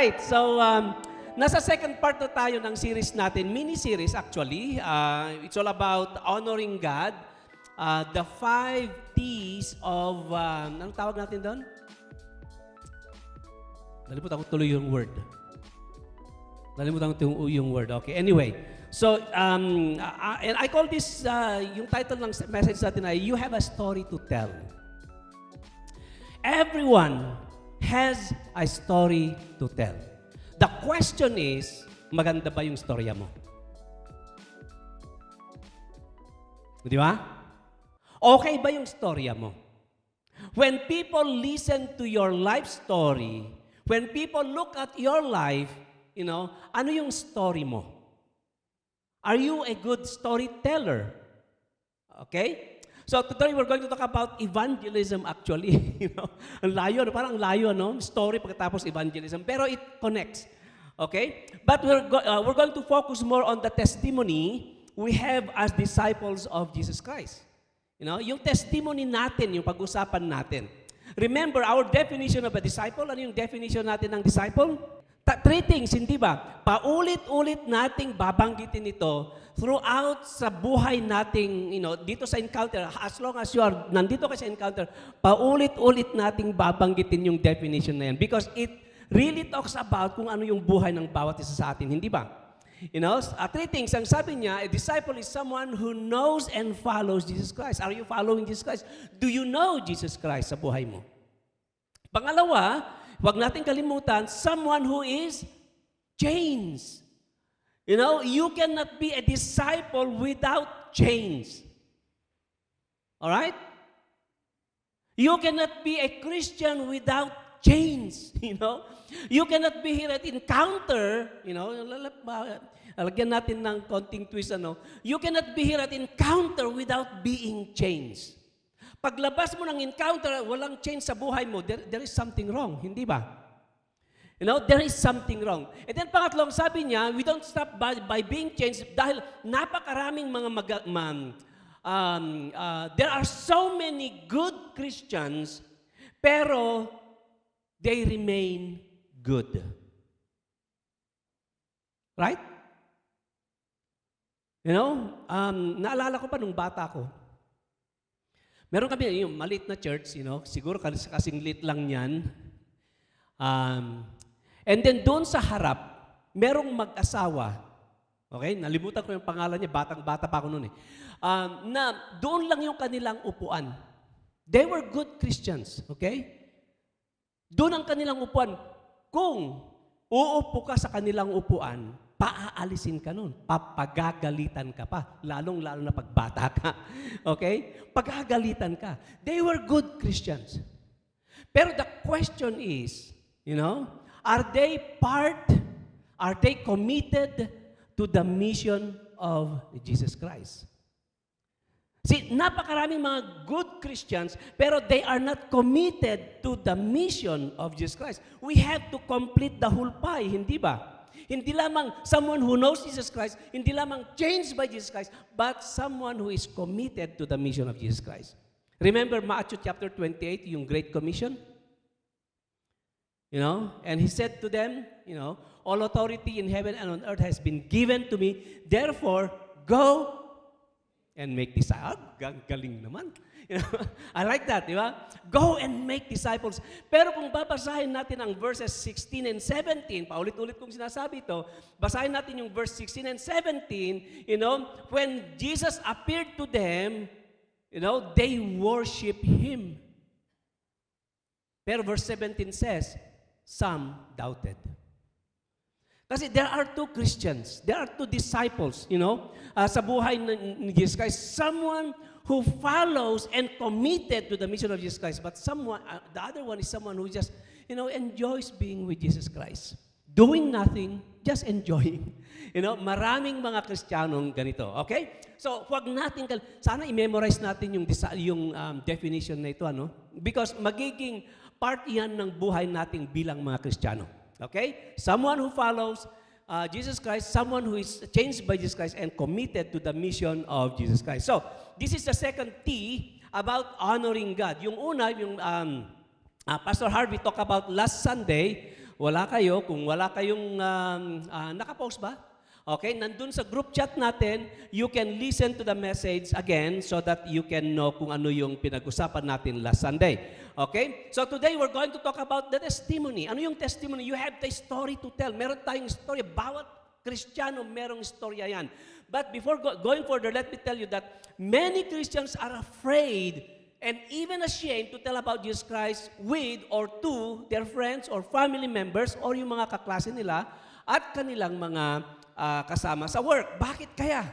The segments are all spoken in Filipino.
Alright, so nasa second part na tayo ng series natin, mini-series actually. It's all about honoring God. The 5 T's of, anong tawag natin doon? Nalimutan ko tuloy yung word. Yung word. Okay, anyway. So, and I call this, yung title ng message natin ay, You Have a Story to Tell. Everyone has a story to tell. The question is, maganda ba yung storya mo? Di ba? Okay ba yung storya mo? When people listen to your life story, when people look at your life, ano yung story mo? Are you a good storyteller? Okay? So today we're going to talk about evangelism actually. Ang layo, parang layo, no? Story pagkatapos evangelism. Pero it connects. Okay? But we're going to focus more on the testimony we have as disciples of Jesus Christ. Yung testimony natin, yung pag-usapan natin. Remember, our definition of a disciple, ano yung definition natin ng disciple? 3 things, hindi ba? Paulit-ulit nating babanggitin ito throughout sa buhay nating, dito sa encounter, as long as you are nandito ka sa encounter, paulit-ulit nating babanggitin yung definition na yan. Because it really talks about kung ano yung buhay ng bawat isa sa atin, hindi ba? 3 things. Ang sabi niya, a disciple is someone who knows and follows Jesus Christ. Are you following Jesus Christ? Do you know Jesus Christ sa buhay mo? Pangalawa, huwag natin kalimutan, someone who is chains. You cannot be a disciple without chains. Alright? You cannot be a Christian without chains. You cannot be here at encounter, lagyan natin ng konting twist, You cannot be here at encounter without being chains. Paglabas mo ng encounter, walang change sa buhay mo, there is something wrong. Hindi ba? There is something wrong. And then pangatlong, sabi niya, we don't stop by being changed dahil napakaraming there are so many good Christians, pero they remain good. Right? Naalala ko pa nung bata ko, meron kami yung maliit na church, siguro kasing lit lang yan. And then doon sa harap, merong mag-asawa. Okay? Nalimutan ko yung pangalan niya, batang-bata pa ako noon eh. Na doon lang yung kanilang upuan. They were good Christians. Okay? Doon ang kanilang upuan. Kung uupo ka sa kanilang upuan, paaalisin ka nun. Papagagalitan ka pa. Lalong-lalo na pagbata ka. Okay? Pagagalitan ka. They were good Christians. Pero the question is, are they committed to the mission of Jesus Christ? See, napakaraming mga good Christians, pero they are not committed to the mission of Jesus Christ. We have to complete the whole pie, hindi ba? Hindi lamang someone who knows Jesus Christ, hindi lamang changed by Jesus Christ, but someone who is committed to the mission of Jesus Christ. Remember Matthew chapter 28, yung Great Commission? And he said to them, all authority in heaven and on earth has been given to me, therefore, go and make disciples. Galing naman. I like that, di ba? Go and make disciples. Pero kung babasahin natin ang verses 16 and 17, paulit-ulit kong sinasabi ito, basahin natin yung verse 16 and 17, when Jesus appeared to them, they worship Him. Pero verse 17 says, some doubted. Kasi there are 2 Christians, there are 2 disciples, sa buhay ni Jesus Christ. Someone who follows and committed to the mission of Jesus Christ, but the other one is someone who just, enjoys being with Jesus Christ. Doing nothing, just enjoying. Maraming mga Kristiyanong ganito. Okay? So, huwag natin, sana i-memorize natin yung definition na ito, Because magiging part yan ng buhay natin bilang mga Kristiyano. Okay? Someone who follows Jesus Christ, someone who is changed by Jesus Christ and committed to the mission of Jesus Christ. So, this is the second T about honoring God. Yung una, yung Pastor Harvey talked about last Sunday wala kayo, kung wala kayong, nakapost ba? Okay, nandun sa group chat natin, you can listen to the message again so that you can know kung ano yung pinag-usapan natin last Sunday. Okay? So today, we're going to talk about the testimony. Ano yung testimony? You have the story to tell. Meron tayong story. Bawat Kristiyano, merong storya yan. But before going further, let me tell you that many Christians are afraid and even ashamed to tell about Jesus Christ with or to their friends or family members or yung mga kaklase nila at kanilang mga kasama sa work. Bakit kaya?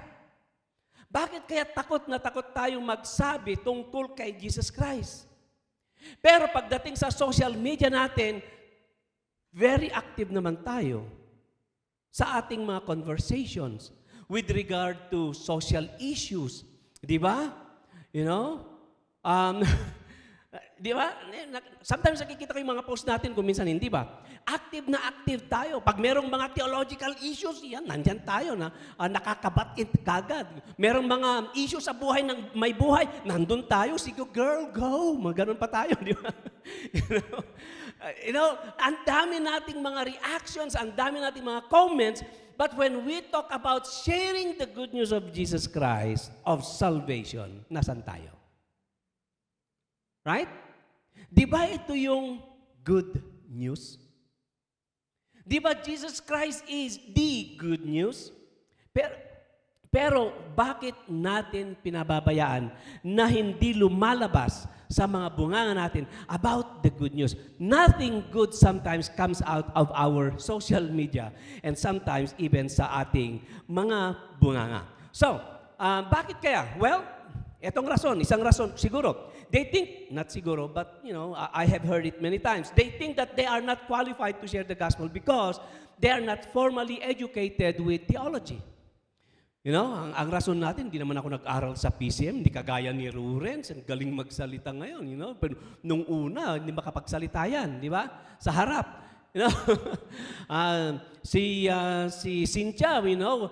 Bakit kaya takot na takot tayong magsabi tungkol kay Jesus Christ? Pero pagdating sa social media natin, very active naman tayo sa ating mga conversations with regard to social issues. Di ba? You know? Di ba? Sometimes nakikita ko yung mga post natin kung minsan hindi ba? Active na active tayo. Pag merong mga theological issues, yan, nandyan tayo na nakakabat-it kagad. Merong mga issues sa buhay ng may buhay, nandun tayo. Sige, girl, go. Maganon pa tayo, di ba? You know, ang dami nating mga reactions, ang dami nating mga comments, but when we talk about sharing the good news of Jesus Christ, of salvation, nasan tayo? Right? Di ba ito yung good news? Di ba Jesus Christ is the good news? Pero bakit natin pinababayaan na hindi lumalabas sa mga bunganga natin about the good news? Nothing good sometimes comes out of our social media and sometimes even sa ating mga bunganga. So, bakit kaya? Well, etong isang rason siguro. They think, not siguro, but you know, I have heard it many times. They think that they are not qualified to share the gospel because they are not formally educated with theology. You know, ang rason natin, hindi naman ako nag-aral sa PCM, hindi kagaya ni Rurens, ang galing magsalita ngayon, you know. Pero nung una, hindi makapagsalita yan, di ba? Sa harap. You know, si Cynthia, you know,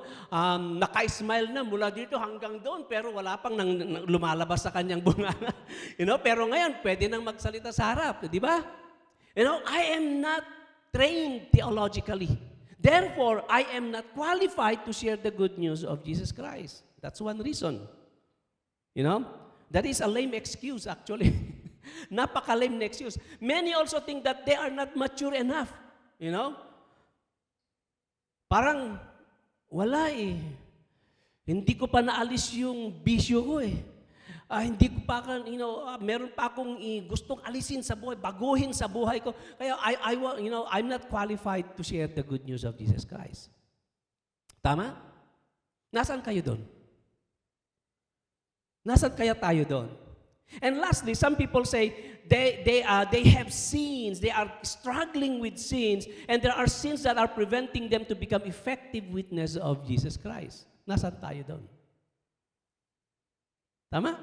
naka-smile na mula dito hanggang doon, pero wala pang lumalabas sa kanyang bunganga. You know, pero ngayon, pwede nang magsalita sa harap, di ba? You know, I am not trained theologically. Therefore, I am not qualified to share the good news of Jesus Christ. That's one reason. You know, that is a lame excuse actually. Napaka-lame na excuse. Many also think that they are not mature enough. You know? Parang, wala eh. Hindi ko pa naalis yung bisyo ko eh. Hindi ko pa, you know, meron pa akong gustong alisin sa buhay, baguhin sa buhay ko. Kaya, you know, I'm not qualified to share the good news of Jesus Christ. Tama? Nasaan kayo doon? Nasaan kaya tayo doon? And lastly, some people say they have sins, they are struggling with sins, and there are sins that are preventing them to become effective witness of Jesus Christ. Nasaan tayo doon? Tama?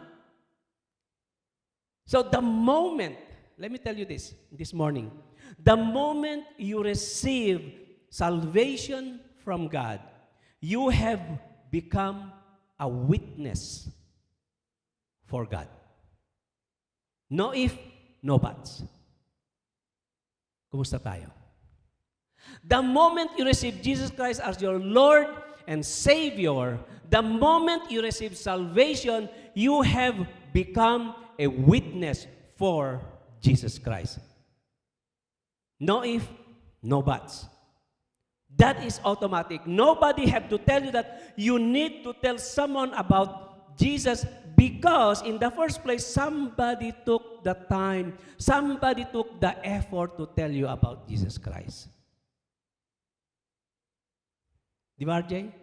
So the moment, let me tell you this morning, the moment you receive salvation from God, you have become a witness for God. No if, no buts. Kumusta tayo? The moment you receive Jesus Christ as your Lord and Savior, the moment you receive salvation, you have become a witness for Jesus Christ. No if, no buts. That is automatic. Nobody have to tell you that you need to tell someone about Jesus because in the first place, somebody took the time, somebody took the effort to tell you about Jesus Christ. Di ba, RJ?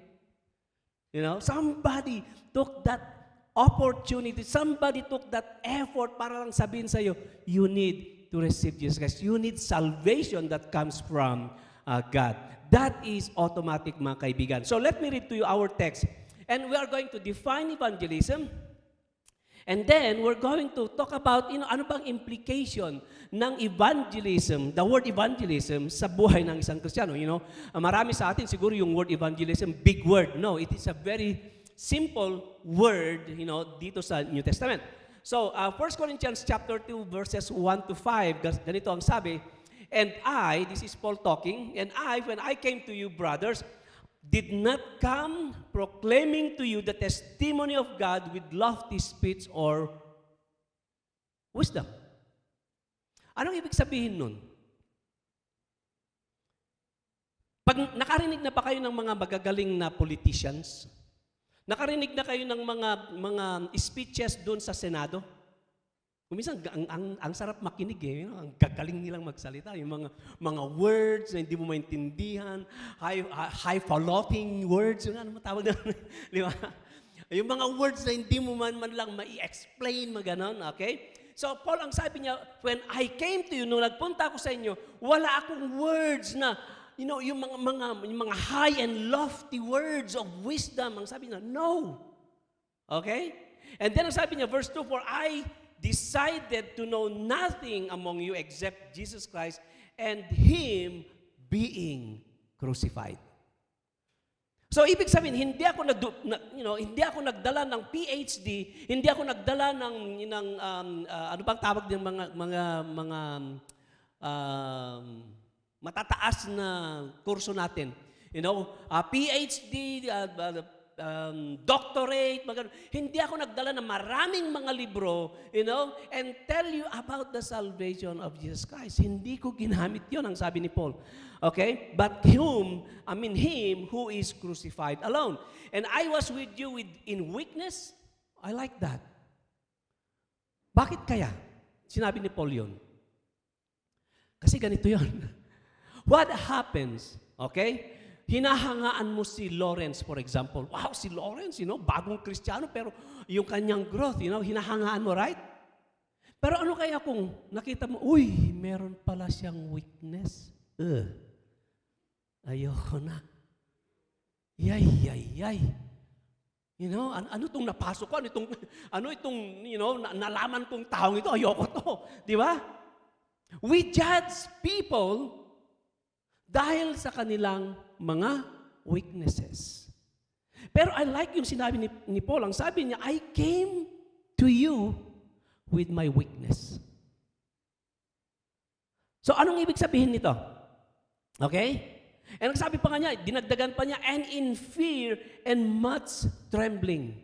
You know, somebody took that opportunity, somebody took that effort para lang sabihin sa'yo, you need to receive Jesus Christ. You need salvation that comes from God. That is automatic, mga kaibigan. So let me read to you our text. And we are going to define evangelism. And then, we're going to talk about, you know, ano bang implication ng evangelism, the word evangelism, sa buhay ng isang Kristiyano. You know, marami sa atin siguro yung word evangelism, big word. No, it is a very simple word, you know, dito sa New Testament. So, 1 Corinthians chapter 2, verses 1 to 5, ganito ang sabi, And I, this is Paul talking, and I, when I came to you, brothers, did not come proclaiming to you the testimony of God with lofty speech or wisdom. Anong ibig sabihin nun? Pag nakarinig na ba kayo ng mga magagaling na politicians? Nakarinig na kayo ng mga speeches doon sa Senado? Minsan, ang sarap makinig eh. Ang gagaling nilang magsalita. Yung mga words na hindi mo maintindihan, high-falutin words, yung ano matawag na, di ba? Yung mga words na hindi mo man lang ma-explain, maganon, okay? So, Paul, ang sabi niya, when I came to you, nung nagpunta ako sa inyo, wala akong words na, yung mga high and lofty words of wisdom. Ang sabi niya, no. Okay? And then ang sabi niya, verse 2, for I decided to know nothing among you except Jesus Christ and Him being crucified. So, ibig sabihin, hindi ako nagdala ng PhD, hindi ako nagdala ng ano bang tawag ng mga matataas na kurso natin. PhD, doctorate, hindi ako nagdala ng maraming mga libro, and tell you about the salvation of Jesus Christ. Hindi ko ginamit yon, ang sabi ni Paul. Okay? But Him who is crucified alone. And I was with you in weakness. I like that. Bakit kaya? Sinabi ni Paul yon. Kasi ganito yon. What happens, okay? Hinahangaan mo si Lawrence, for example. Wow, si Lawrence, bagong Kristiyano, pero yung kanyang growth, hinahangaan mo, right? Pero ano kaya kung nakita mo, uy, meron pala siyang weakness. Ayoko na. Yay. Ano itong napasok ko? Ano itong nalaman kong taong ito? Ayoko to. Di ba? We judge people dahil sa kanilang mga weaknesses. Pero I like yung sinabi ni Paul. Ang sabi niya, I came to you with my weakness. So anong ibig sabihin nito? Okay? And ang sabi pa nga niya, dinagdagan pa niya, and in fear and much trembling.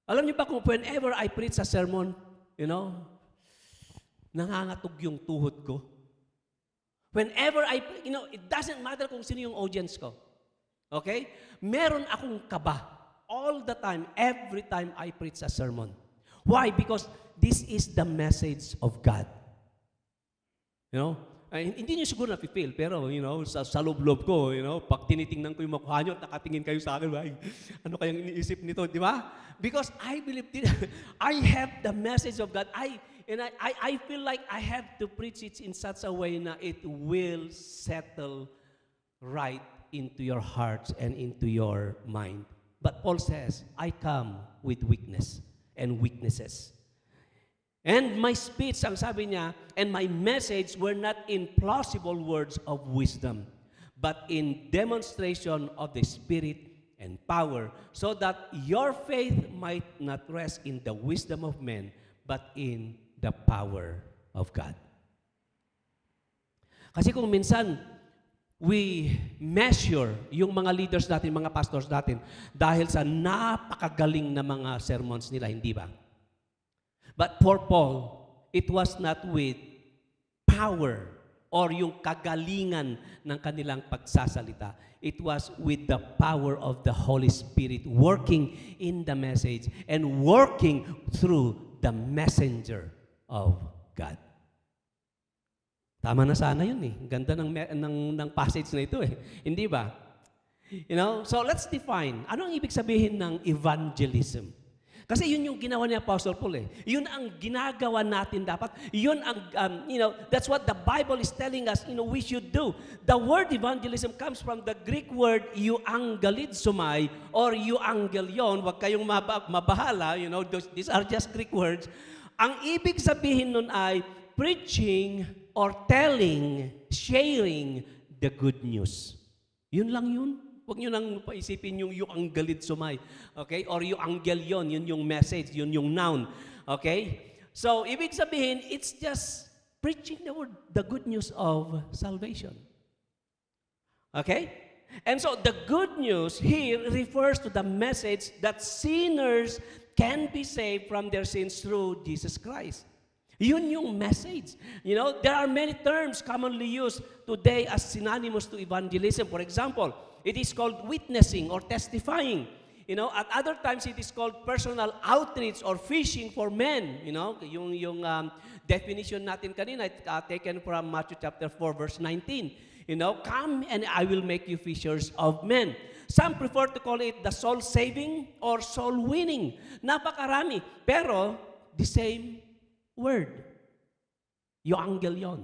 Alam niyo ba kung whenever I preach a sermon, nangangatog yung tuhod ko. Whenever it doesn't matter kung sino yung audience ko. Okay? Meron akong kaba all the time, every time I preach a sermon. Why? Because this is the message of God. Hindi niyo siguro na-feel, pero, sa loob-loob ko, pag tinitingnan ko yung mukha niyo at nakatingin kayo sa akin, ano kayang iniisip nito, di ba? Because I believe, I have the message of God. I feel like I have to preach it in such a way na it will settle right into your hearts and into your mind. But Paul says, I come with weakness and weaknesses. And my speech, ang sabi niya, and my message were not in plausible words of wisdom, but in demonstration of the Spirit and power, so that your faith might not rest in the wisdom of men, but in the power of God. Kasi kung minsan, we measure yung mga leaders natin, mga pastors natin, dahil sa napakagaling na mga sermons nila, hindi ba? But for Paul, it was not with power or yung kagalingan ng kanilang pagsasalita. It was with the power of the Holy Spirit working in the message and working through the messenger of God. Tama na sana yun eh. Ganda ng passage na ito eh. Hindi ba? So let's define. Ano ang ibig sabihin ng evangelism? Kasi yun yung ginawa ni Apostle Paul eh. Yun ang ginagawa natin dapat. Yun ang, that's what the Bible is telling us, we should do. The word evangelism comes from the Greek word euangelizomai or euangelion. Huwag kayong mabahala, these are just Greek words. Ang ibig sabihin nun ay preaching or telling, sharing the good news. Yun lang yun. Huwag nyo nang paisipin yung euangelizomai. Okay? Or euangelion, yun yung message, yun yung noun. Okay? So, ibig sabihin, it's just preaching the word, the good news of salvation. Okay? And so the good news here refers to the message that sinners can be saved from their sins through Jesus Christ. Yun yung message. You know, there are many terms commonly used today as synonymous to evangelism. For example, it is called witnessing or testifying. You know, at other times it is called personal outreach or fishing for men. You know, yung definition natin kanina, taken from Matthew chapter 4 verse 19. You know, come and I will make you fishers of men. Some prefer to call it the soul saving or soul winning. Napakarami. Pero, the same word. Euangelion yon.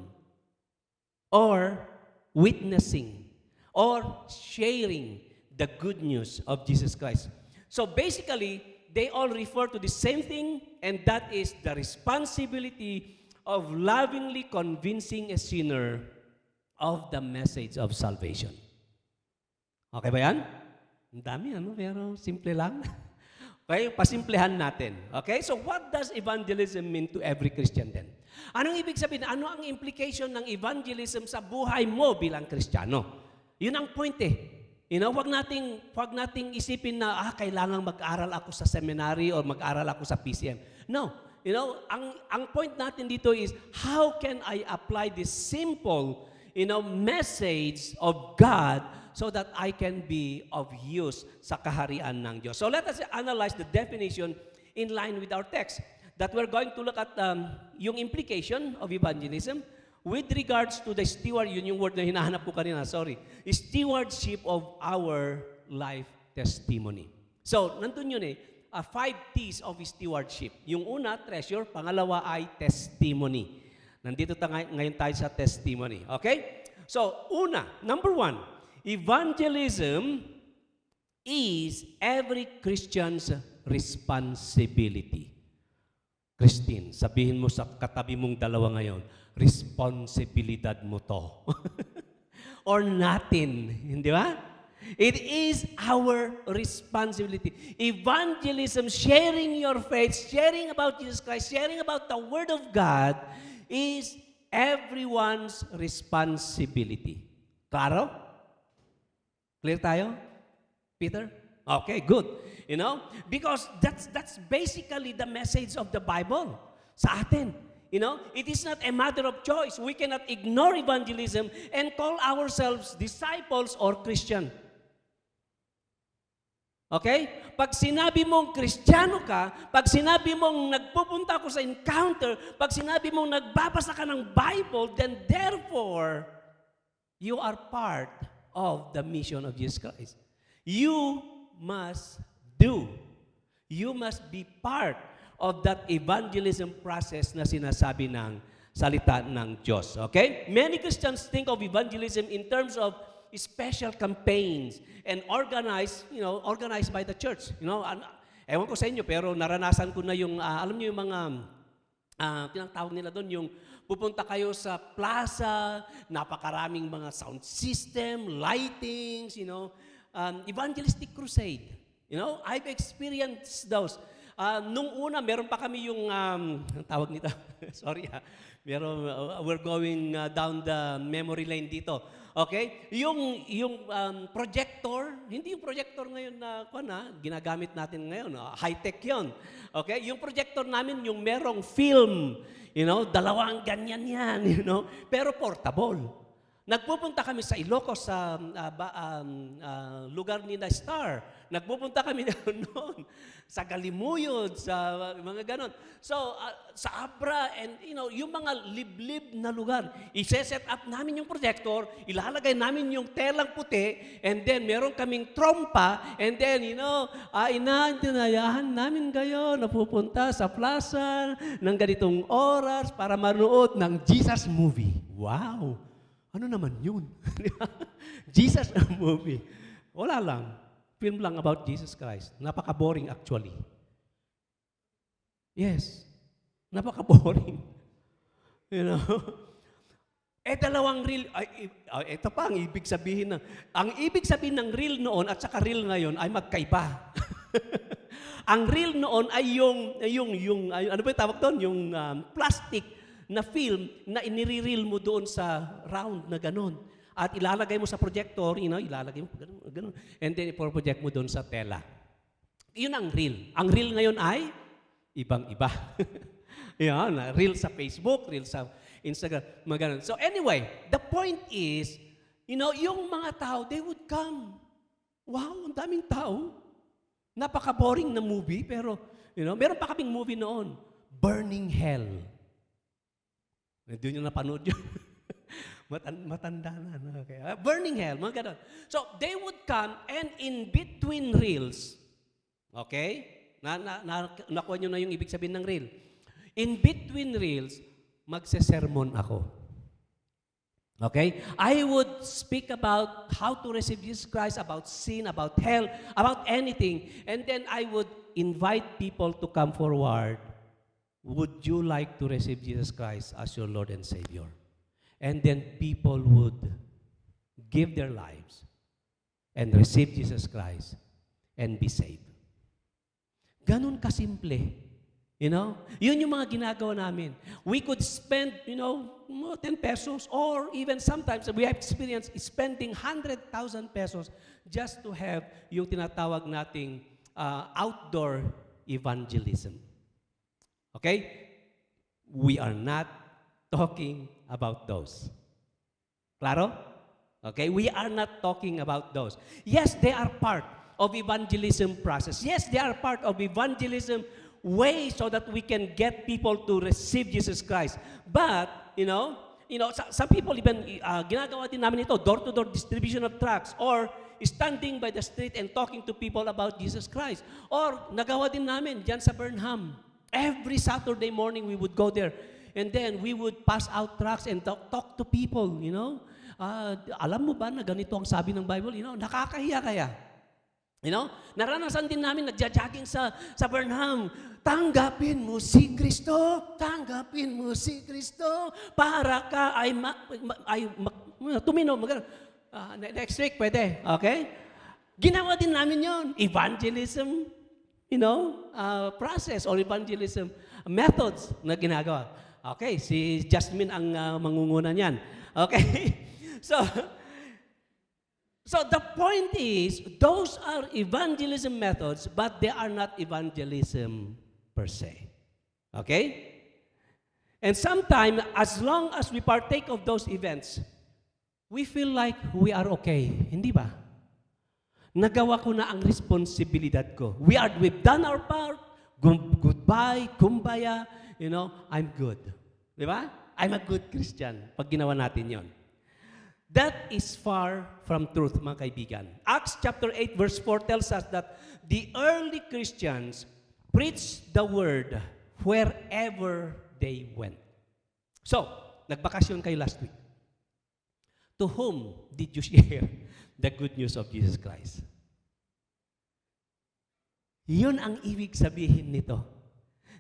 Or witnessing. Or sharing the good news of Jesus Christ. So basically, they all refer to the same thing, and that is the responsibility of lovingly convincing a sinner of the message of salvation. Okay ba yan? Ang dami, pero simple lang. Okay, pasimplehan natin. Okay, so what does evangelism mean to every Christian then? Anong ibig sabihin? Ano ang implication ng evangelism sa buhay mo bilang Kristiyano? Yun ang point You know, wag nating isipin na kailangang mag-aral ako sa seminary or mag-aral ako sa PCM. No. You know, ang point natin dito is how can I apply this simple message of God so that I can be of use sa kaharian ng Diyos. So let us analyze the definition in line with our text. That we're going to look at yung implication of evangelism with regards to the yun yung word na hinahanap ko kanina, stewardship of our life testimony. So, nandun yun 5 T's of stewardship. Yung una, treasure. Pangalawa ay testimony. Nandito ngayon tayo sa testimony. Okay? So, number 1, evangelism is every Christian's responsibility. Christine, sabihin mo sa katabi mong dalawa ngayon, responsibilidad mo to. Or natin, hindi ba? It is our responsibility. Evangelism, sharing your faith, sharing about Jesus Christ, sharing about the Word of God, is everyone's responsibility. Klaro? Clear tayo? Peter? Okay, good. Because that's basically the message of the Bible sa atin. It is not a matter of choice. We cannot ignore evangelism and call ourselves disciples or Christian. Okay? Pag sinabi mong Kristiyano ka, pag sinabi mong nagpupunta ako sa encounter, pag sinabi mong nagbabasa ka ng Bible, then therefore, you are part of the mission of Jesus Christ. You must do. You must be part of that evangelism process na sinasabi ng salita ng Diyos. Okay? Many Christians think of evangelism in terms of special campaigns and organized by the church. Ewan ko sa inyo, pero naranasan ko na yung, alam niyo yung mga, tinatawag nila doon, yung pupunta kayo sa plaza, napakaraming mga sound system, lightings, evangelistic crusade. I've experienced those. Nung una, meron pa kami yung, tawag nito, sorry we're going down the memory lane dito. Okay? Yung projector, hindi yung projector ngayon na ginagamit natin ngayon. High-tech yun. Okay? Yung projector namin, yung merong film, dalawang ganyan yan, pero portable. Nagpupunta kami sa Ilocos, sa lugar ni na Star. Nagpupunta kami noon sa Galimuyod, sa mga ganon. So, sa Abra, and yung mga liblib na lugar. I-set up namin yung projector, ilalagay namin yung telang puti, and then meron kaming trompa, and then, inaantinayahan namin kayo na pupunta sa plaza ng ganitong oras para manood ng Jesus movie. Wow! Ano naman yun? Jesus movie. Wala lang. Film lang about Jesus Christ. Napaka-boring actually. Yes. Napaka-boring. Dalawang reel. Ito pa ang ibig sabihin ng reel noon at saka reel ngayon ay magkaiba. Ang reel noon ay yung ano ba yung tawag doon? Yung plastic na film na inire-reel mo doon sa round na ganun. At ilalagay mo sa projector, ilalagay mo ganun. And then ipo-project mo doon sa tela. Yun ang reel. Ang reel ngayon ay ibang-iba. Yan, reel sa Facebook, reel sa Instagram, mga ganun. So anyway, the point is, yung mga tao, they would come. Wow, ang daming tao. Napaka-boring na movie, pero, meron pa kaming movie noon, Burning Hell. Hindi nyo napanood yun. Matanda na. Okay. Burning Hell, mga ganun. So, they would come and in between reels, okay? Nakuha nyo na yung ibig sabihin ng reel. In between reels, magsesermon ako. Okay? I would speak about how to receive Jesus Christ, about sin, about hell, about anything. And then I would invite people to come forward. Would you like to receive Jesus Christ as your Lord and Savior? And then people would give their lives and receive Jesus Christ and be saved. Ganun kasimple. Yun yung mga ginagawa namin. We could spend, 10 pesos or even sometimes we have experienced spending 100,000 pesos just to have yung tinatawag nating outdoor evangelism. Okay? We are not talking about those. Claro? Okay? We are not talking about those. Yes, they are part of evangelism process. Yes, they are part of evangelism way so that we can get people to receive Jesus Christ. But, some people even, ginagawa din namin ito, door-to-door distribution of tracts, or standing by the street and talking to people about Jesus Christ. Or, nagawa din namin dyan sa Burnham. Every Saturday morning, we would go there. And then, we would pass out tracts and talk to people, alam mo ba na ganito ang sabi ng Bible? Nakakahiya kaya. Naranasan din namin, nagja-jogging sa Burnham. Tanggapin mo si Kristo. Tanggapin mo si Kristo. Para ka ay tuminom. Next week, pwede. Okay? Ginawa din namin yon. Evangelism, process or evangelism methods na ginagawa. Okay, si Jasmine ang mangunguna niyan. Okay? So the point is, those are evangelism methods, but they are not evangelism per se. Okay? And sometimes, as long as we partake of those events, we feel like we are okay. Hindi ba? Nagawa ko na ang responsibilidad ko. We've done our part. Goodbye, kumbaya. I'm good. Di ba? I'm a good Christian pag ginawa natin yon. That is far from truth, mga kaibigan. Acts chapter 8 verse 4 tells us that the early Christians preached the word wherever they went. So, nagbakasyon kayo last week. To whom did you share the good news of Jesus Christ? Yun ang ibig sabihin nito.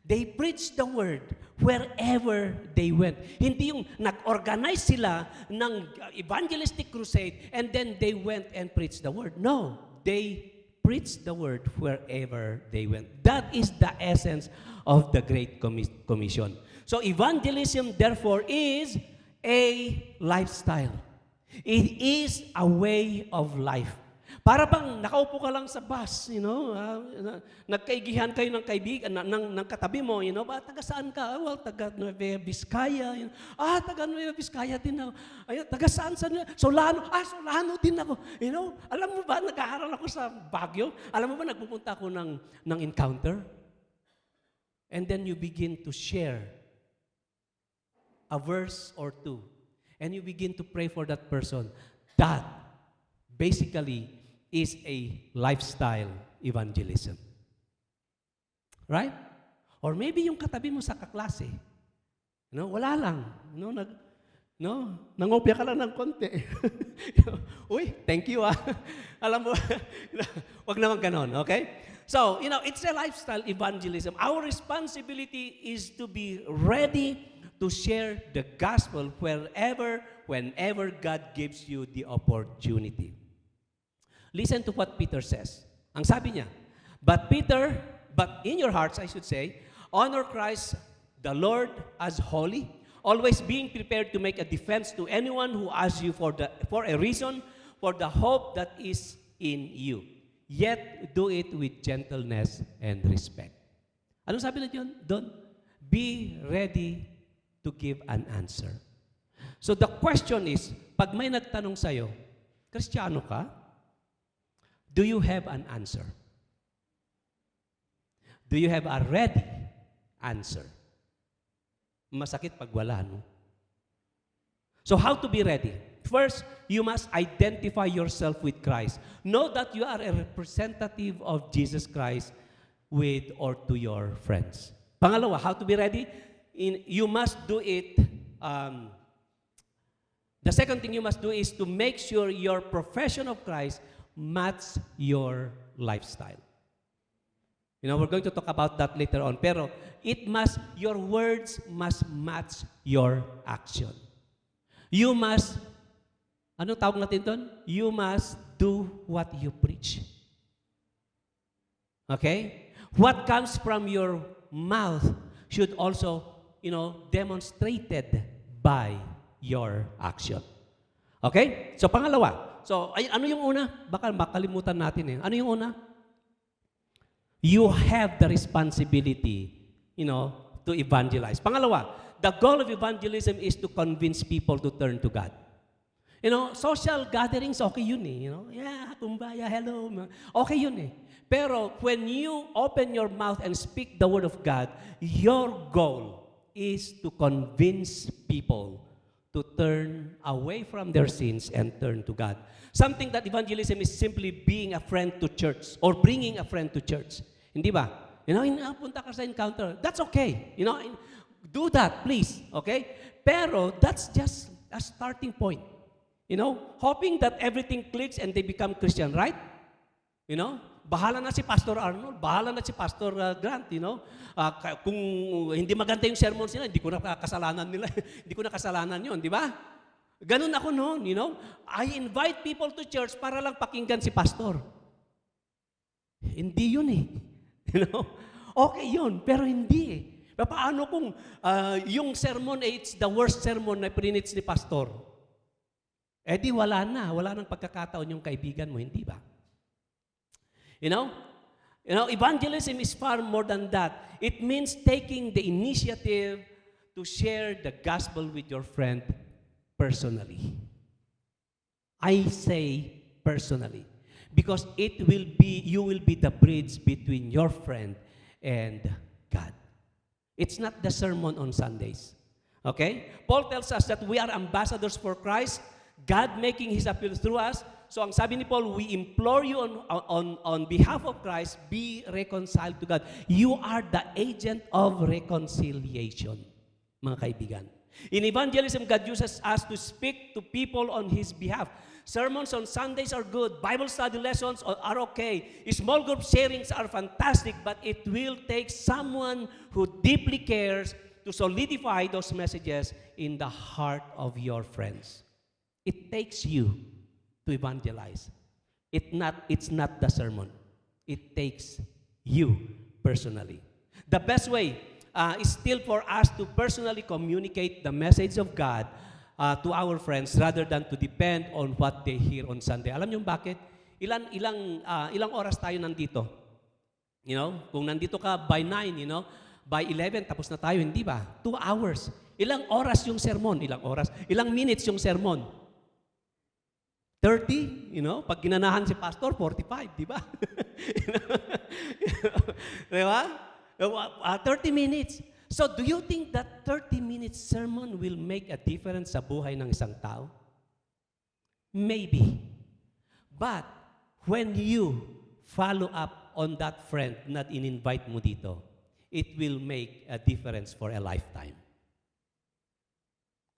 They preached the word wherever they went. Hindi yung nag-organize sila ng evangelistic crusade and then they went and preached the word. No, they preached the word wherever they went. That is the essence of the Great Commission. So evangelism, therefore, is a lifestyle. It is a way of life. Para bang nakaupo ka lang sa bus, nagkaigihan kayo ng kaibigan, ng katabi mo, taga saan ka? Well, taga Nueva Vizcaya. Taga Nueva Vizcaya din ako. Taga saan? Solano. Solano din ako. Alam mo ba, nag-aaral ako sa Baguio? Alam mo ba, nagpupunta ako ng encounter? And then you begin to share a verse or two. And you begin to pray for that person. That, basically, is a lifestyle evangelism. Right? Or maybe yung katabi mo sa kaklase. Wala lang. Nangopya ka lang ng konti. Uy, thank you Alam mo, wag naman ganon, okay? So, it's a lifestyle evangelism. Our responsibility is to be ready to share the gospel whenever God gives you the opportunity. Listen to what Peter says. Ang sabi niya, but in your hearts, I should say, honor Christ the Lord as holy, Always being prepared to make a defense to anyone who asks you for a reason for the hope that is in you. Yet do it with gentleness and respect. Ano sabi na doon? Be ready to give an answer. So the question is, pag may nagtanong sa'yo, Kristiyano ka? Do you have an answer? Do you have a ready answer? Masakit pag wala, no? So how to be ready? First, you must identify yourself with Christ. Know that you are a representative of Jesus Christ with or to your friends. Pangalawa, how to be ready? You must do it. The second thing you must do is to make sure your profession of Christ match your lifestyle. We're going to talk about that later on. Pero your words must match your action. You must, ano tawag natin doon? You must do what you preach. Okay? What comes from your mouth should also, demonstrated by your action. Okay? So, pangalawa. So, ano yung una? Baka makalimutan natin eh. Ano yung una? You have the responsibility, to evangelize. Pangalawa, the goal of evangelism is to convince people to turn to God. Social gatherings, okay yun eh. Yeah, kumbaya, hello. Okay yun eh. Pero when you open your mouth and speak the word of God, your goal is to convince people to turn away from their sins and turn to God. Something that evangelism is simply being a friend to church or bringing a friend to church. Hindi ba? Punta ka sa encounter. That's okay. Do that, please. Okay? Pero that's just a starting point. Hoping that everything clicks and they become Christian, right? Bahala na si Pastor Arnold, bahala na si Pastor Grant, kung hindi maganda yung sermons nila, hindi ko na kasalanan nila, hindi ko na kasalanan yun, di ba? Ganun ako noon, I invite people to church para lang pakinggan si Pastor. Hindi yun eh. Okay yun, pero hindi eh. Paano kung yung sermon it's the worst sermon na prinits ni Pastor? Di wala nang pagkakataon yung kaibigan mo, hindi ba? Evangelism is far more than that. It means taking the initiative to share the gospel with your friend personally. I say personally. Because you will be the bridge between your friend and God. It's not the sermon on Sundays. Okay? Paul tells us that we are ambassadors for Christ, God making His appeal through us. So ang sabi ni Paul, we implore you on behalf of Christ, be reconciled to God. You are the agent of reconciliation, mga kaibigan. In evangelism, God uses us to speak to people on His behalf. Sermons on Sundays are good. Bible study lessons are okay. Small group sharings are fantastic, but it will take someone who deeply cares to solidify those messages in the heart of your friends. It takes you to evangelize. It's not the sermon. It takes you personally. The best way is still for us to personally communicate the message of God to our friends rather than to depend on what they hear on Sunday. Alam niyo bakit? Ilang oras tayo nandito? Kung nandito ka by 9, by 11 tapos na tayo, hindi ba? 2 hours. Ilang oras yung sermon? Ilang minutes yung sermon? 30, pag ginanahan si pastor, 45, di ba? Di ba? 30 minutes. So, do you think that 30-minute sermon will make a difference sa buhay ng isang tao? Maybe. But, when you follow up on that friend na in-invite mo dito, it will make a difference for a lifetime.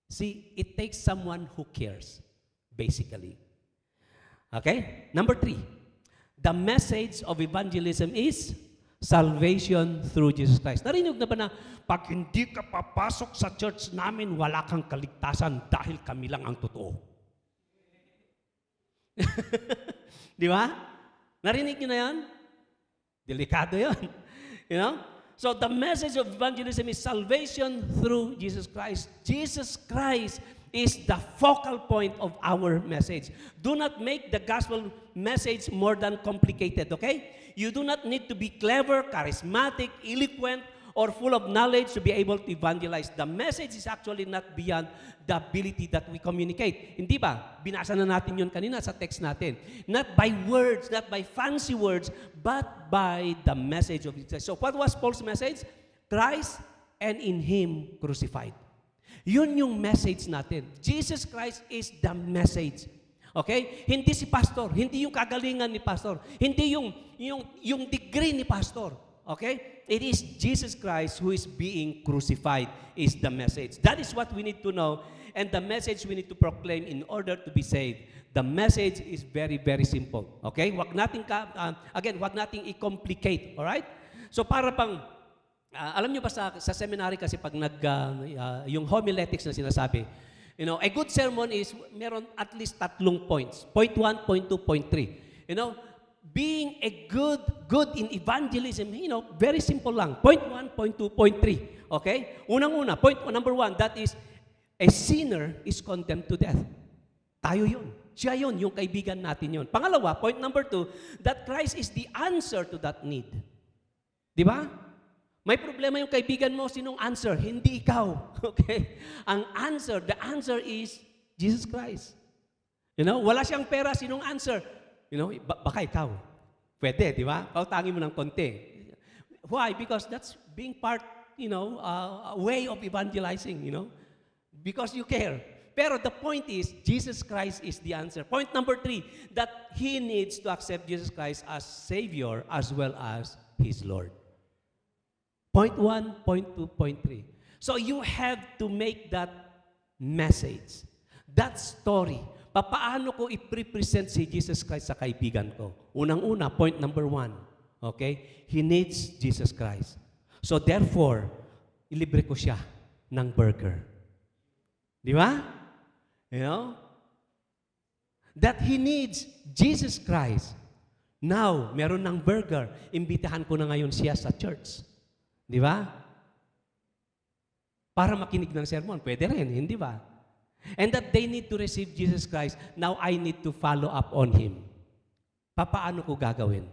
See, it takes someone who cares, basically. Okay? Number 3, the message of evangelism is salvation through Jesus Christ. Narinig na ba na pag hindi ka papasok sa church namin, wala kang kaligtasan dahil kami lang ang totoo? Di ba? Narinig niyo na yan? Delikado yan. So the message of evangelism is salvation through Jesus Christ. Jesus Christ is the focal point of our message. Do not make the gospel message more than complicated, okay? You do not need to be clever, charismatic, eloquent, or full of knowledge to be able to evangelize. The message is actually not beyond the ability that we communicate. Hindi ba? Binasa na natin yun kanina sa text natin. Not by words, not by fancy words, but by the message of Jesus. So what was Paul's message? Christ and in Him crucified. Yun yung message natin. Jesus Christ is the message. Okay? Hindi si pastor, hindi yung kagalingan ni pastor, hindi yung degree ni pastor. Okay? It is Jesus Christ who is being crucified is the message. That is what we need to know, and the message we need to proclaim in order to be saved. The message is very, very simple. Okay? Wag nating wag nating i-complicate. All right? So para pang alam niyo ba sa seminary kasi pag yung homiletics na sinasabi, you know, a good sermon is meron at least 3 points. Point 1, point 2, point 3. You know, being a good in evangelism, you know, very simple lang. Point 1, point 2, point 3. Okay? Unang-una, number 1, that is, a sinner is condemned to death. Tayo yun. Siya yun, yung kaibigan natin yun. Pangalawa, point number 2, that Christ is the answer to that need. Di ba? May problema yung kaibigan mo, sinong answer? Hindi ikaw. Okay? The answer is Jesus Christ. You know, wala siyang pera, sinong answer? You know, baka ikaw. Pwede, di ba? Pautangin mo ng konti. Why? Because that's being part, you know, a way of evangelizing, you know? Because you care. Pero the point is, Jesus Christ is the answer. Point number 3, that he needs to accept Jesus Christ as Savior as well as His Lord. Point 1, point 2, point 3. So you have to make that message, that story. Paano ko i-present si Jesus Christ sa kaibigan ko? Unang-una, point number 1. Okay? He needs Jesus Christ. So therefore, ilibre ko siya ng burger. Di ba? You know? That he needs Jesus Christ. Now, meron ng burger. Imbitahan ko na ngayon siya sa church. Di ba? Para makinig ng sermon, pwede rin, hindi ba? And that they need to receive Jesus Christ, now I need to follow up on Him. Paano ko gagawin?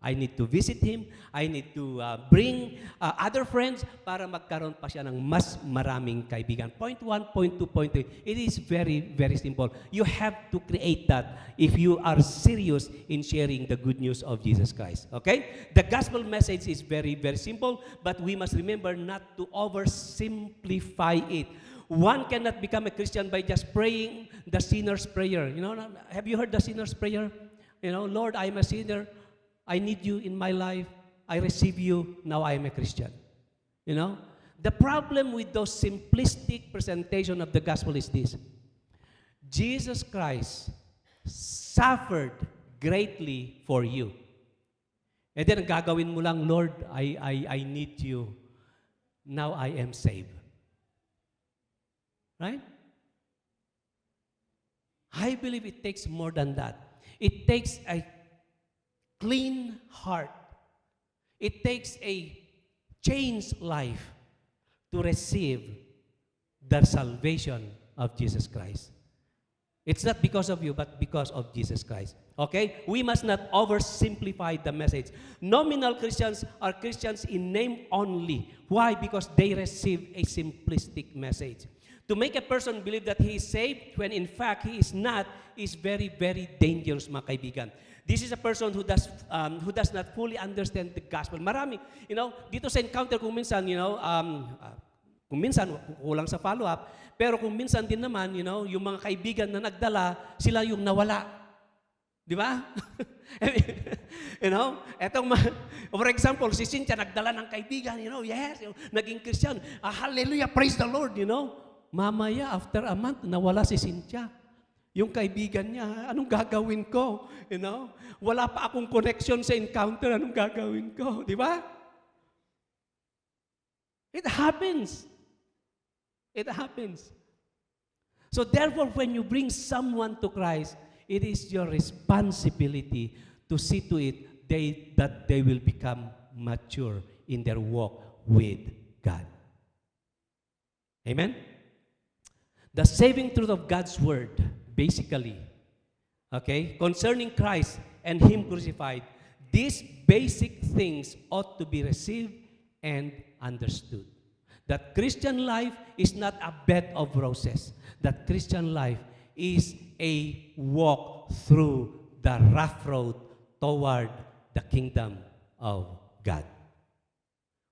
I need to visit Him, I need to bring other friends para magkaroon pa siya ng mas maraming kaibigan. Point 1, point 2, point 3. It is very, very simple. You have to create that if you are serious in sharing the good news of Jesus Christ. Okay? The gospel message is very, very simple, but we must remember not to oversimplify it. One cannot become a Christian by just praying the sinner's prayer. You know, have you heard the sinner's prayer? You know, Lord, I am a sinner. I need you in my life. I receive you. Now I am a Christian. You know? The problem with those simplistic presentation of the gospel is this. Jesus Christ suffered greatly for you. And then gagawin mo lang, Lord, I need you. Now I am saved. Right? I believe it takes more than that. It takes a clean heart. It takes a changed life to receive the salvation of Jesus Christ. It's not because of you, but because of Jesus Christ. Okay? We must not oversimplify the message. Nominal Christians are Christians in name only. Why? Because they receive a simplistic message. To make a person believe that he is saved when in fact he is not is very, very dangerous, mga kaibigan. This is a person who does not fully understand the gospel. Marami, you know, dito sa encounter kung minsan, you know, kung minsan kulang sa follow-up, pero kung minsan din naman, you know, yung mga kaibigan na nagdala, sila yung nawala. Di ba? You know, for example, si Cynthia nagdala ng kaibigan, you know, yes, naging Christian. Hallelujah, praise the Lord, you know. Mamaya, after a month, nawala si Cynthia. Yung kaibigan niya, anong gagawin ko? You know? Wala pa akong connection sa encounter, anong gagawin ko? Di ba? It happens. It happens. So therefore, when you bring someone to Christ, it is your responsibility to see to it that they will become mature in their walk with God. Amen? The saving truth of God's word, basically, okay, concerning Christ and Him crucified, these basic things ought to be received and understood. That Christian life is not a bed of roses. That Christian life is a walk through the rough road toward the kingdom of God.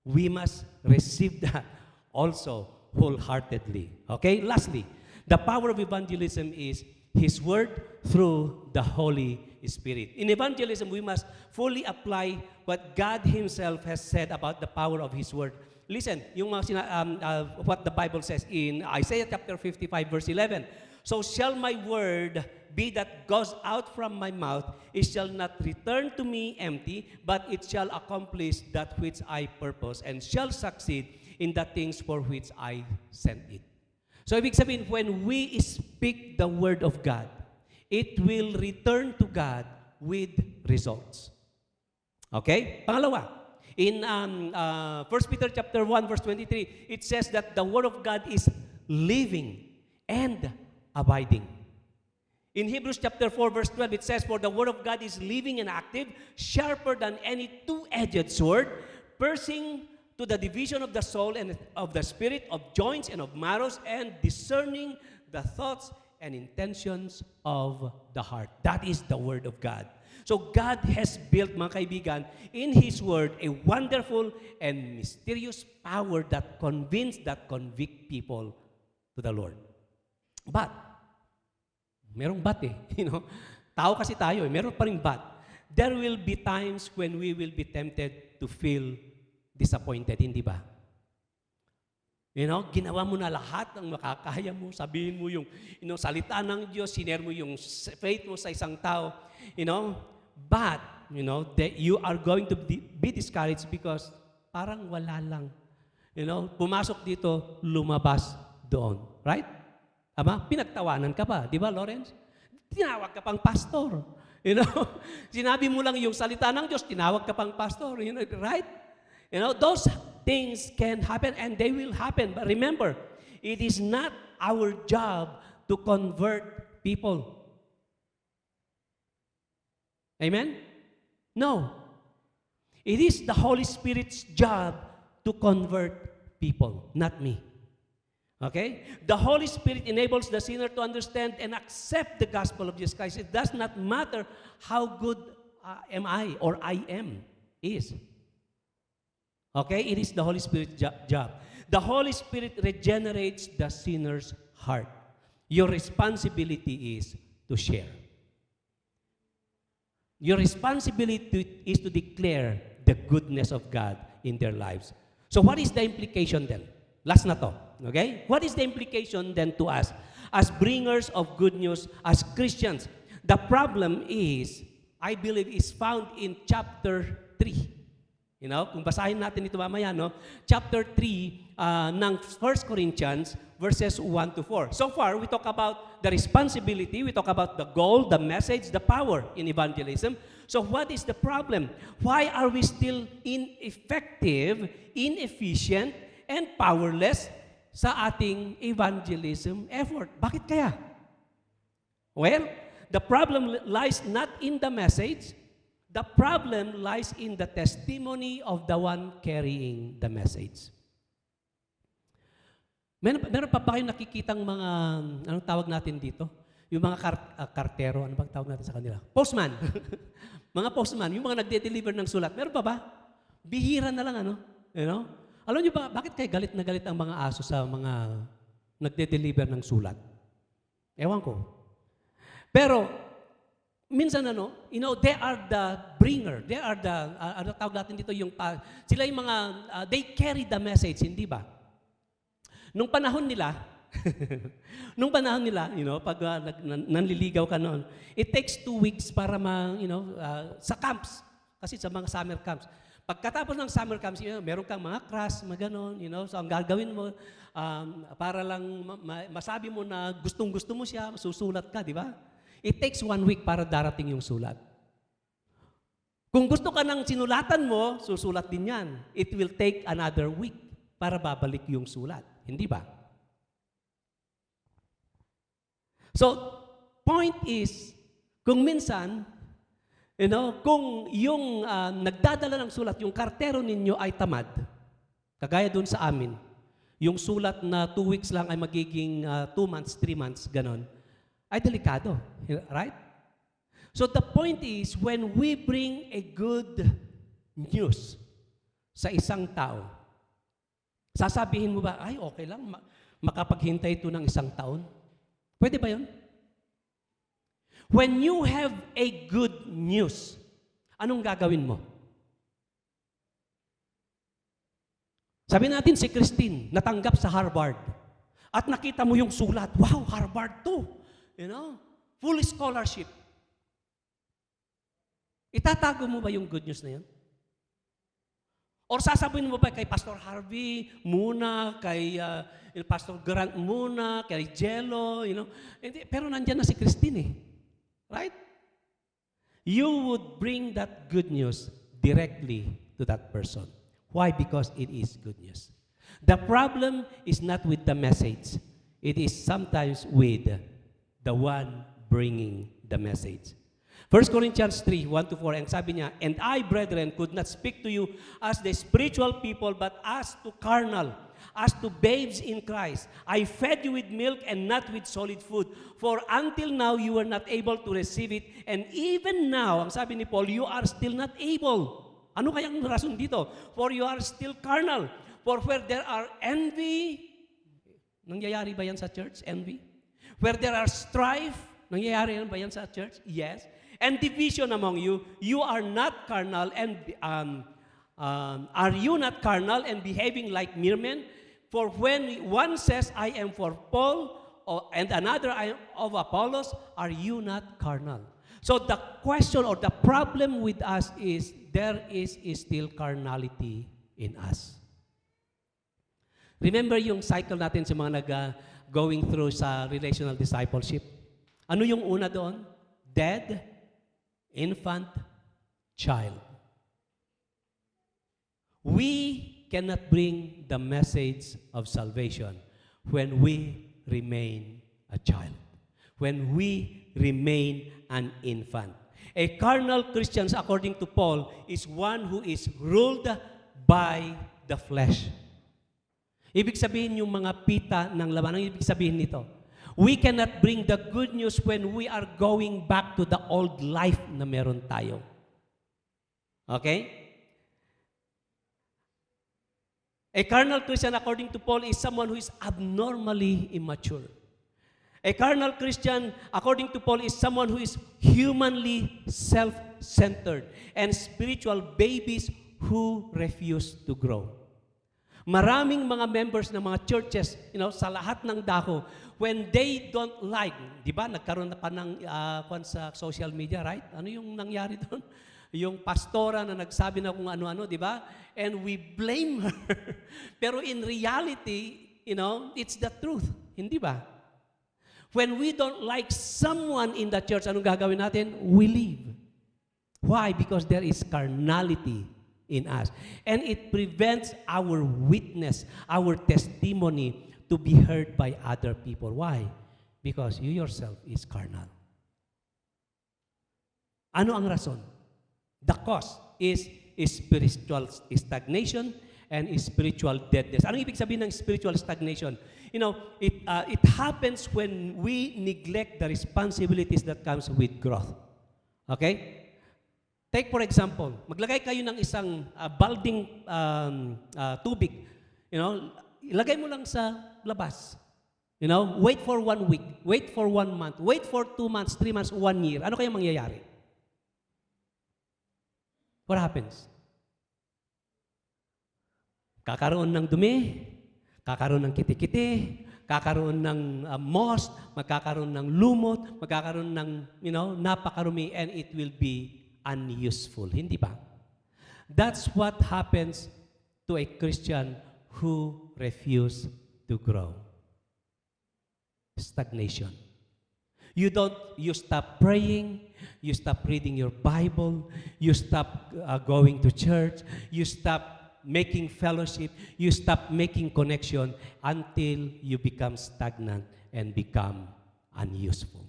We must receive that also wholeheartedly. Okay? Lastly, the power of evangelism is His Word through the Holy Spirit. In evangelism, we must fully apply what God Himself has said about the power of His Word. Listen, yung what the Bible says in Isaiah chapter 55, verse 11. So shall my word be that goes out from my mouth, it shall not return to me empty, but it shall accomplish that which I purpose, and shall succeed in the things for which I sent it. So ibig sabihin, when we speak the word of God, it will return to God with results. Okay? Pangalawa, in 1 Peter chapter 1, verse 23, it says that the word of God is living and abiding. In Hebrews chapter 4, verse 12, it says, for the word of God is living and active, sharper than any two-edged sword, piercing to the division of the soul and of the spirit, of joints and of marrows, and discerning the thoughts and intentions of the heart. That is the word of God. So God has built, mga kaibigan, in His word, a wonderful and mysterious power that convict people to the Lord. But, merong but Tao kasi tayo meron pa ring but. There will be times when we will be tempted to feel disappointed, hindi ba? Ginawa mo na lahat ng makakaya mo, sabihin mo yung salita ng Diyos, sinare mo yung faith mo sa isang tao, but, that you are going to be discouraged because parang wala lang. Pumasok dito, lumabas doon. Right? Ama, pinagtawanan ka pa, di ba, Lawrence? Tinawag ka pang pastor. Sinabi mo lang yung salita ng Diyos, tinawag ka pang pastor. Right? Those things can happen and they will happen. But remember, it is not our job to convert people. Amen? No. It is the Holy Spirit's job to convert people, not me. Okay? The Holy Spirit enables the sinner to understand and accept the gospel of Jesus Christ. It does not matter how good am I or I am is. Okay? It is the Holy Spirit's job. The Holy Spirit regenerates the sinner's heart. Your responsibility is to share. Your responsibility is to declare the goodness of God in their lives. So what is the implication then? Last na to. Okay? What is the implication then to us as bringers of good news, as Christians? The problem is, I believe, is found in chapter 3. Kung basahin natin ito mamaya, chapter 3 ng 1 Corinthians, verses 1 to 4. So far, we talk about the responsibility, we talk about the goal, the message, the power in evangelism. So what is the problem? Why are we still ineffective, inefficient, and powerless sa ating evangelism effort? Bakit kaya? Well, the problem lies not in the message. The problem lies in the testimony of the one carrying the message. Meron pa ba kayong nakikitang mga, anong tawag natin dito? Yung mga kartero, ano bang tawag natin sa kanila? Postman. Mga postman, yung mga nagde-deliver ng sulat. Meron pa ba? Bihira na lang, Alam niyo ba, bakit kaya galit na galit ang mga aso sa mga nagde-deliver ng sulat? Ewan ko. Pero, minsan they are the bringer. They are the, ano tawag natin dito, sila yung mga, they carry the message, hindi ba? Nung panahon nila, pag nanliligaw ka noon, it takes 2 weeks para sa camps, kasi sa mga summer camps. Pagkatapos ng summer camps, meron kang mga crush, ganon, so ang gagawin mo, para lang masabi mo na gustong-gusto mo siya, susulat ka, di ba? It takes 1 week para darating yung sulat. Kung gusto ka ng sinulatan mo, susulat din yan. It will take another week para babalik yung sulat. Hindi ba? So, point is, kung minsan, kung yung nagdadala ng sulat, yung kartero ninyo ay tamad, kagaya dun sa amin, yung sulat na 2 weeks lang ay magiging 2 months, 3 months, ganon, ay delikado. Right? So the point is, when we bring a good news sa isang tao, sasabihin mo ba, ay okay lang, makapaghintay ito ng 1 taon? Pwede ba yun? When you have a good news, anong gagawin mo? Sabi natin si Christine, natanggap sa Harvard. At nakita mo yung sulat, wow, Harvard to. Full scholarship. Itatago mo ba yung good news na yun? Or sasabihin mo ba kay Pastor Harvey muna, kay Pastor Grant muna, kay Jello, Hindi, pero nandyan na si Christine eh. Right? You would bring that good news directly to that person. Why? Because it is good news. The problem is not with the message. It is sometimes with the one bringing the message. 1 Corinthians 3, 1-4, ang sabi niya, "And I, brethren, could not speak to you as the spiritual people, but as to carnal, as to babes in Christ. I fed you with milk and not with solid food. For until now, you were not able to receive it. And even now," ang sabi ni Paul, "you are still not able." Ano kayang rason dito? "For you are still carnal. For where there are envy," nangyayari ba yan sa church? Envy? "Where there are strife," nangyayari ba yan sa church? Yes. "And division among you, you are not carnal and are you not carnal and behaving like mere men? For when one says, I am for Paul, and another I am of Apollos, are you not carnal?" So the question or the problem with us is there is still carnality in us. Remember yung cycle natin sa mga going through sa relational discipleship? Ano yung una doon? Dead, infant, child. We cannot bring the message of salvation when we remain a child, when we remain an infant. A carnal Christian, according to Paul, is one who is ruled by the flesh. Ibig sabihin yung mga pita ng laman, ang ibig sabihin nito, we cannot bring the good news when we are going back to the old life na meron tayo. Okay? A carnal Christian, according to Paul, is someone who is abnormally immature. A carnal Christian, according to Paul, is someone who is humanly self-centered and spiritual babies who refuse to grow. Maraming mga members ng mga churches, sa lahat ng dako, when they don't like, di ba, nagkaroon na pa ng sa social media, right? Ano yung nangyari doon? Yung pastora na nagsabi na kung ano-ano, di ba? And we blame her. Pero in reality, it's the truth. Hindi ba? When we don't like someone in the church, anong gagawin natin? We leave. Why? Because there is carnality in us. And it prevents our witness, our testimony to be heard by other people. Why? Because you yourself is carnal. Ano ang rason? The cause is spiritual stagnation and spiritual deadness. Anong ibig sabihin ng spiritual stagnation? It happens when we neglect the responsibilities that comes with growth. Okay? Take for example, maglagay kayo ng isang balding tubig. Ilagay mo lang sa labas. Wait for 1 week, wait for 1 month, wait for 2 months, 3 months, 1 year. Ano kaya mangyayari? What happens? Kakaroon ng dumi, kakaroon ng kiti-kiti, kakaroon ng moss, magkakaroon ng lumot, magkakaroon ng, napakarumi, and it will be unuseful. Hindi ba? That's what happens to a Christian who refuses to grow. Stagnation. You stop praying, you stop reading your Bible, you stop going to church, you stop making fellowship, you stop making connection until you become stagnant and become unuseful.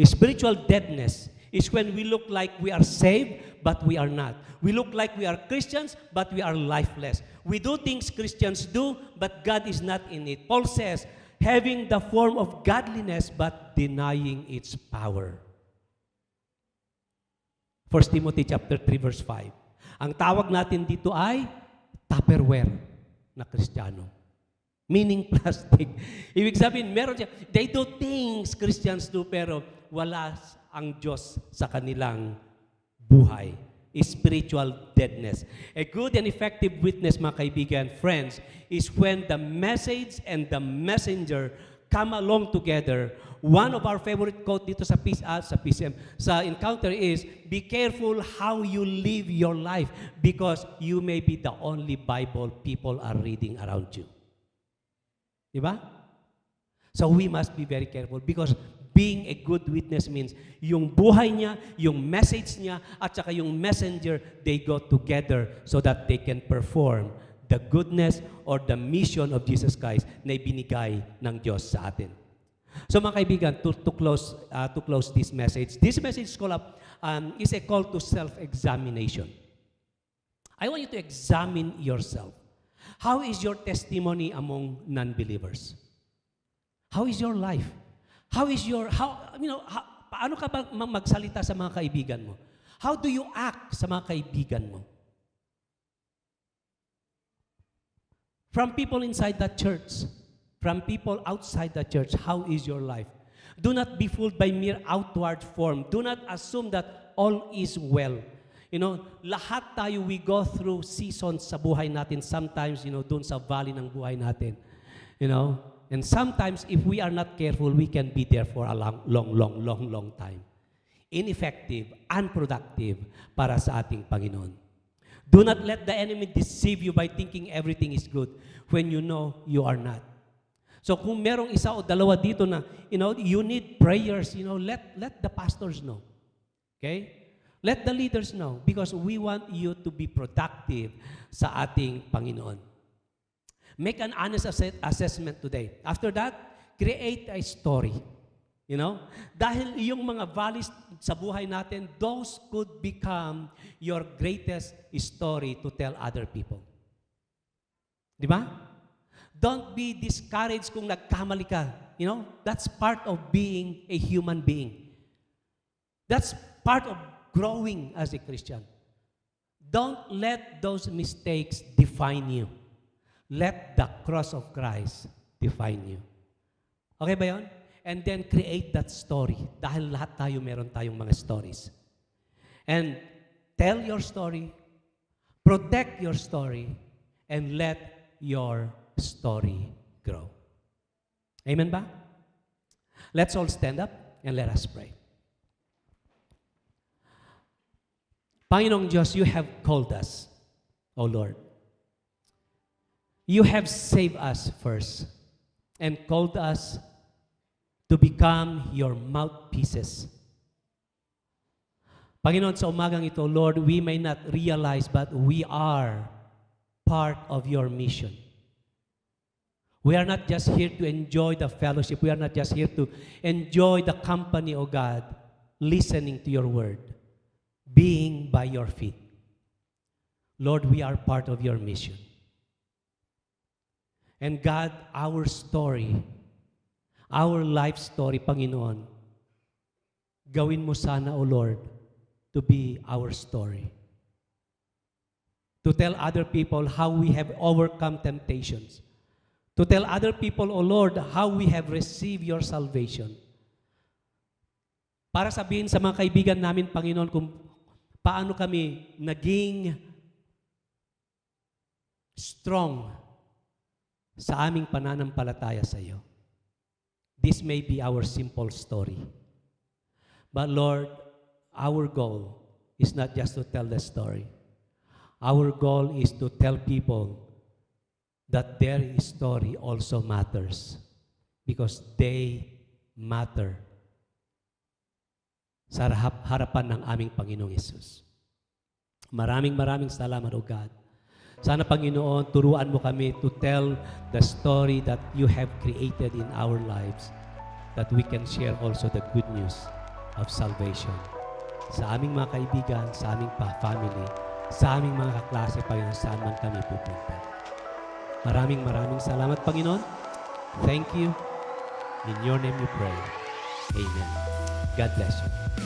Spiritual deadness is when we look like we are saved, but we are not. We look like we are Christians, but we are lifeless. We do things Christians do, but God is not in it. Paul says, having the form of godliness, but denying its power. 1 Timothy chapter 3, verse 5. Ang tawag natin dito ay Tupperware na Kristiyano. Meaning plastic. Ibig sabihin, meron siya. They do things Christians do, pero wala ang Diyos sa kanilang buhay. Spiritual deadness. A good and effective witness, mga kaibigan, friends, is when the message and the messenger come along together. One of our favorite quote dito sa PCM, sa Encounter is, be careful how you live your life because you may be the only Bible people are reading around you. Diba? So we must be very careful because being a good witness means yung buhay niya, yung message niya, at saka yung messenger, they go together so that they can perform the goodness or the mission of Jesus Christ na ibinigay ng Diyos sa atin. So mga kaibigan, to close this message is called is a call to self-examination. I want you to examine yourself. How is your testimony among non-believers? How is your life? Paano ka ba magsalita sa mga kaibigan mo? How do you act sa mga kaibigan mo? From people inside the church, from people outside the church, how is your life? Do not be fooled by mere outward form. Do not assume that all is well. Lahat tayo, we go through seasons sa buhay natin. Sometimes, doon sa valley ng buhay natin. And sometimes, if we are not careful, we can be there for a long time. Ineffective, unproductive para sa ating Panginoon. Do not let the enemy deceive you by thinking everything is good when you know you are not. So kung merong isa o dalawa dito na, you need prayers, let the pastors know. Okay? Let the leaders know because we want you to be productive sa ating Panginoon. Make an honest assessment today. After that, create a story. Dahil yung mga valleys sa buhay natin, those could become your greatest story to tell other people. Di ba? Don't be discouraged kung nagkamali ka. That's part of being a human being. That's part of growing as a Christian. Don't let those mistakes define you. Let the cross of Christ define you. Okay ba yun? And then create that story. Dahil lahat tayo meron tayong mga stories. And tell your story, protect your story, and let your story grow. Amen ba? Let's all stand up and let us pray. Panginoong Diyos, you have called us, O Lord. You have saved us first and called us to become your mouthpieces. Panginoon, sa umagang ito, Lord, we may not realize but we are part of your mission. We are not just here to enjoy the fellowship. We are not just here to enjoy the company, O God, listening to your word, being by your feet. Lord, we are part of your mission. And God, our story, our life story, Panginoon, gawin mo sana, O Lord, to be our story. To tell other people how we have overcome temptations. To tell other people, O Lord, how we have received your salvation. Para sabihin sa mga kaibigan namin, Panginoon, kung paano kami naging strong sa aming pananampalataya sa iyo. This may be our simple story. But Lord, our goal is not just to tell the story. Our goal is to tell people that their story also matters. because they matter sa harapan ng aming Panginoong Yesus. Maraming salamat, O God. Sana, Panginoon, turuan mo kami to tell the story that you have created in our lives, that we can share also the good news of salvation sa aming mga kaibigan, sa aming family, sa aming mga kaklase, Panginoon, saan man kami pupunta. Maraming salamat, Panginoon. Thank you. In your name we pray. Amen. God bless you.